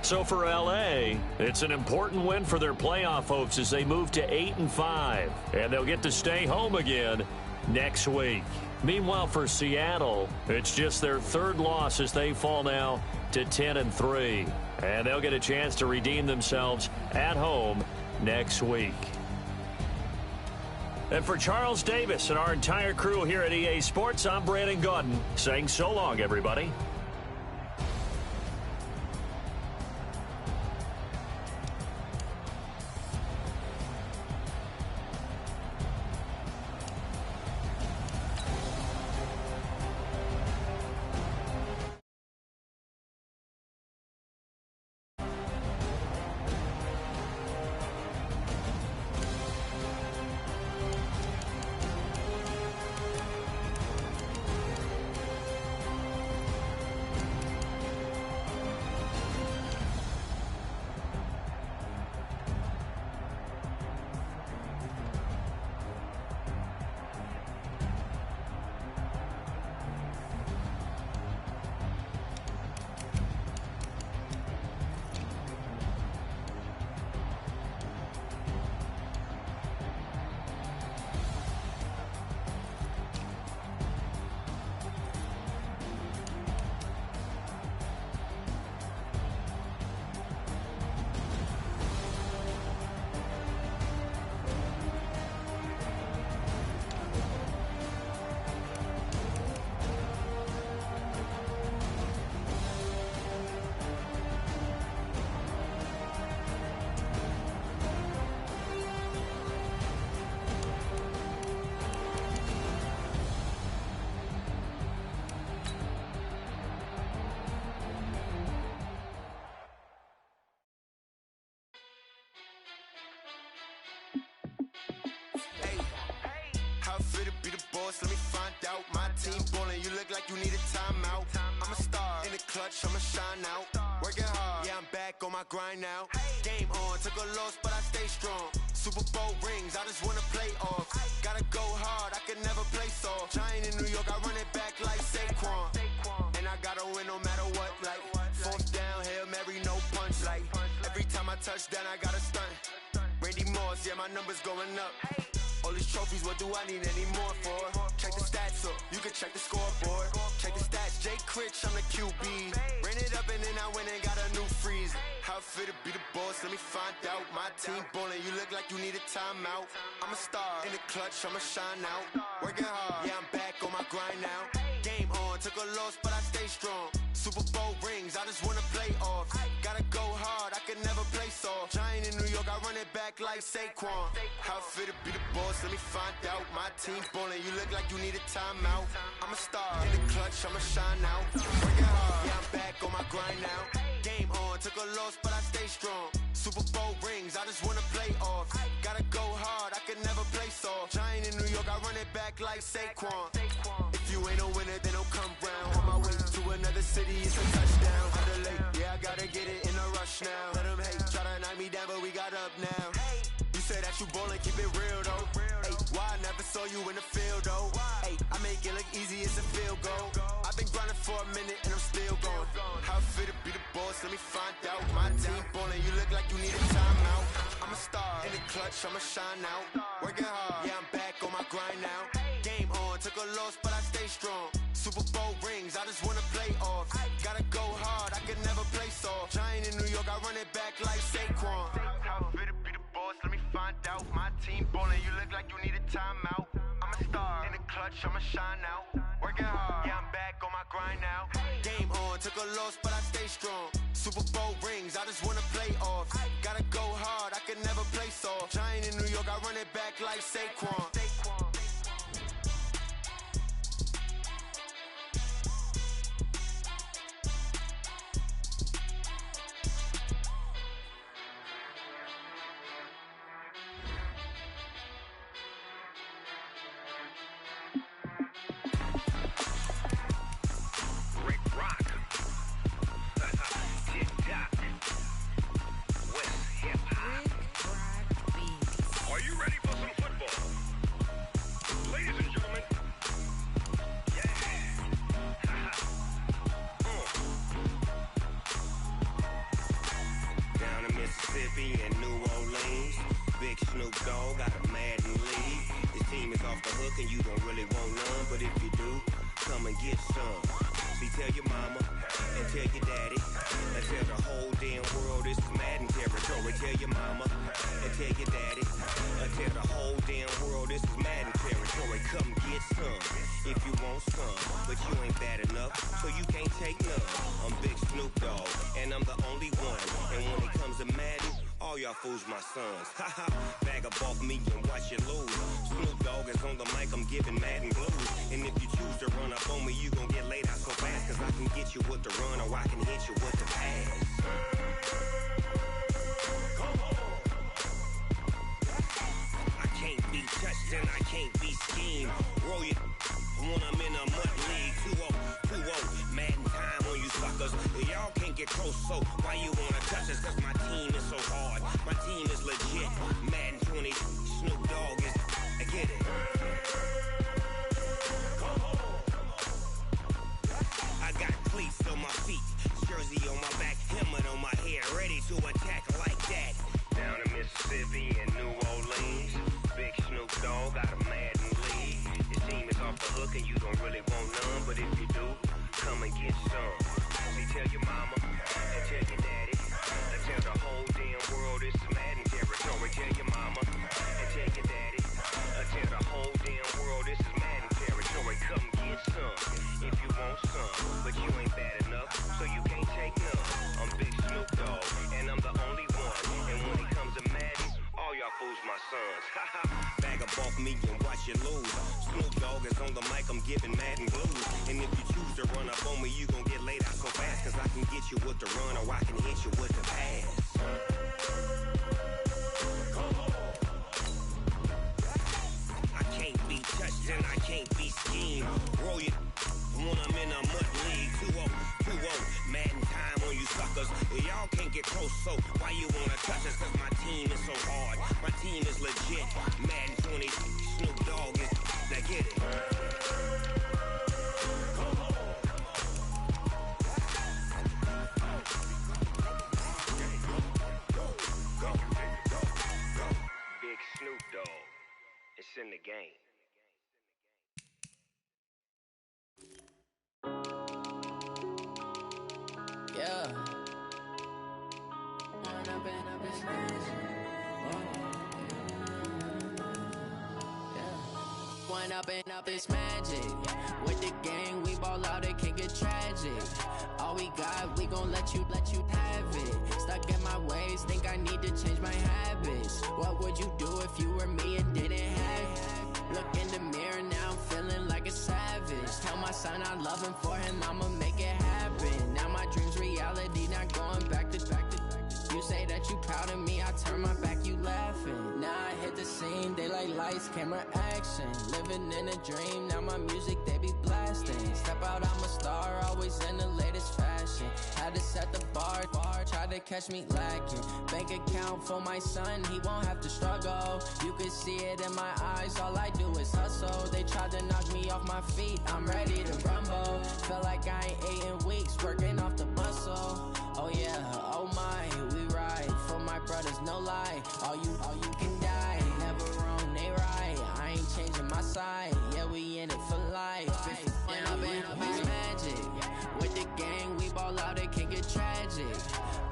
So for L.A., it's an important win for their playoff hopes as they move to 8-5, and they'll get to stay home again next week. Meanwhile, for Seattle, it's just their third loss as they fall now to 10-3, and they'll get a chance to redeem themselves at home next week. And for Charles Davis and our entire crew here at EA Sports, I'm Brandon Gaudin saying so long, everybody. Let me find out. My team ballin', you look like you need a timeout. I'm a star in the clutch, I'ma shine out. Working hard, yeah, I'm back on my grind now. Game on, took a loss, but I stay strong. Super Bowl rings, I just wanna play off. Gotta go hard, I can never play soft. Giant in New York, I run it back like Saquon. And I gotta win no matter what, like fourth down, Hail Mary, no punch. Like every time I touch down, I gotta stunt. Randy Moss, yeah, my numbers going up. All these trophies, what do I need any more for? Check the stats up, you can check the scoreboard. Check the stats, Jay Critch, I'm the QB. Ran it up and then I went and got a new freeze. How it feel to be the boss, let me find out. My team ballin', you look like you need a timeout. I'm a star in the clutch, I'ma shine out. Working hard, yeah, I'm back on my grind now. Game on, took a loss, but I stay strong. Super Bowl rings, I just wanna play off. Gotta go hard, I can never play soft. Giant in New York, I run it back like Saquon. How it feel to be the boss, let me find out. My team ballin', you look like you need a timeout. I'm a star in the clutch, I'ma shine out. Working hard, yeah, I'm back on my grind now. Game on, took a loss, but I stay strong. Super Bowl rings, I just wanna play off. Gotta go hard, I can never play soft. Giant in New York, I run it back like Saquon. If you ain't a winner, then don't come round. On my way to another city, it's a touchdown. I'm delayed, yeah, I gotta get it in a rush now. Let them hate, try to knock me down, but we got up now. You say that you ballin', keep it real though. Hey, why I never saw you in the field though? Hey, I make it look easy, it's a field goal. I've been grinding for a minute and I'm still going. How it feel to be the boss, let me find out. My team ballin', you look like you need a timeout. I'm a star in the clutch, I'ma shine out. Working hard, yeah, I'm back on my grind now. Game on, took a loss, but I stay strong. Super Bowl rings, I just wanna play off. Gotta go hard, I can never play soft. Giant in New York, I run it back like Saquon. How it feel to be the boss, let me find out. My team ballin', you look like you need a timeout. I'm a star in the clutch, I'ma shine out. Working hard, yeah, I'm back on my grind now. Game on, took a loss, but I stay strong. Super Bowl rings, I just wanna play off. Gotta go hard, I can never play soft. Giant in New York, I run it back like Saquon. Snoop Dogg got a Madden league. This team is off the hook and you don't really want none, but if you do, come and get some. See, tell your mama and tell your daddy and tell the whole damn world this is Madden territory. Tell your mama and tell your daddy and tell the whole damn world this is Madden territory. Come get some if you want some, but you ain't bad enough, so you can't take none. I'm Big Snoop Dogg, and I'm the only one. And when it comes to Madden, all y'all fools my sons. Haha, bag up off me and watch you lose. Snoop Dogg is on the mic, I'm giving Madden blues. And if you choose to run up on me, you gon' get laid out so fast, cause I can get you with the run or I can hit you with the pass. Come on. I can't be touched and I can't be schemed. Roll you when I'm in a mud league. 2-0, Madden time on you suckers. Y'all can't get close, so why you wanna touch us? Cause my team is so hard, my team is legit. Madden 20, Snoop Dogg is, I get it. Come on. I got cleats on my feet, jersey on my back, helmet on my head, ready to attack like that. Down in Mississippi and New Orleans, Big Snoop Dogg got a Madden league. Your team is off the hook and you don't really want none, but if you do, come and get some. See, tell your mama and tell your daddy and tell the whole damn world this is Madden territory. Tell your mama and tell your daddy and tell the whole damn world this is Madden territory. Come get some if you want some, but you ain't bad enough, so you can't take none. I'm Big Snoop Dogg, and I'm the only one. And when it comes to Madden, all y'all fools my sons. Haha, bag up off me and watch you lose. Snoop Dogg is on the mic, I'm giving Madden blues. And if you choose to run up on me, you gon' get laid out so fast, cause I can get you with the run or I can hit you with the pass. Come on. I can't be touched and I can't be schemed. Roll you when I'm in a mud league. 2-0, Madden time on you suckers. Y'all can't get close, so why you wanna touch us? Cause my team is so hard, my team is legit. Madden 20, Snoop Dogg is, now get it. Come on. Go. Big Snoop Dogg, it's in the game. Yeah. One up and up is magic. With the gang, we ball out, it can get tragic. All we got, we gon' let you have it. Stuck in my ways, think I need to change my habits. What would you do if you were me and didn't have it? Look in the mirror, now I'm feeling like a savage. Tell my son I love him, for him I'ma make it happen. Now my dream's reality, not going back to. You say that you proud of me, I turn my back, you laughing. Now I hit the scene, daylight lights, camera action. Living in a dream, now my music, they be blasting. Step out, I'm a star, always in the latest fashion. Had to set the bar, try to catch me lacking. Bank account for my son, he won't have to struggle. You can see it in my eyes, all I do is hustle. They tried to knock me off my feet, I'm ready to rumble. Feel like I ain't ate in weeks, working off the muscle. Oh yeah, oh my, we ride for my brothers, no lie. All you can die, never wrong, they right. I ain't changing my side, yeah, we in it for life. When up and up is magic. With the gang, we ball out, it can get tragic.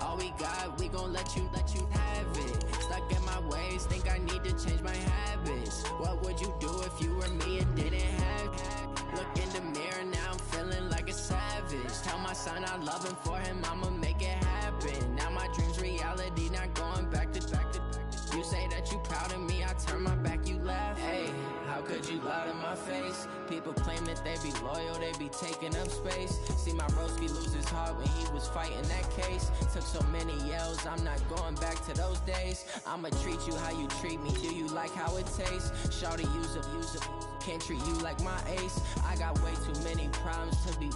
All we got, we gon' let you have it. Stuck in my ways, think I need to change my habits. What would you do if you were me and didn't have it? Look in the mirror, now I'm feeling like a savage. Tell my son I love him, for him I'ma make it happen. Now my dream's reality, not going back to. You say that you proud of me, I turn my back, you laugh. Hey, how could you lie to my face? People claim that they be loyal, they be taking up space. See my Roseby lose his heart when he was fighting that case. Took so many yells, I'm not going back to those days. I'ma treat you how you treat me, do you like how it tastes? Shawty, use a, can't treat you like my ace. I got way too many problems to be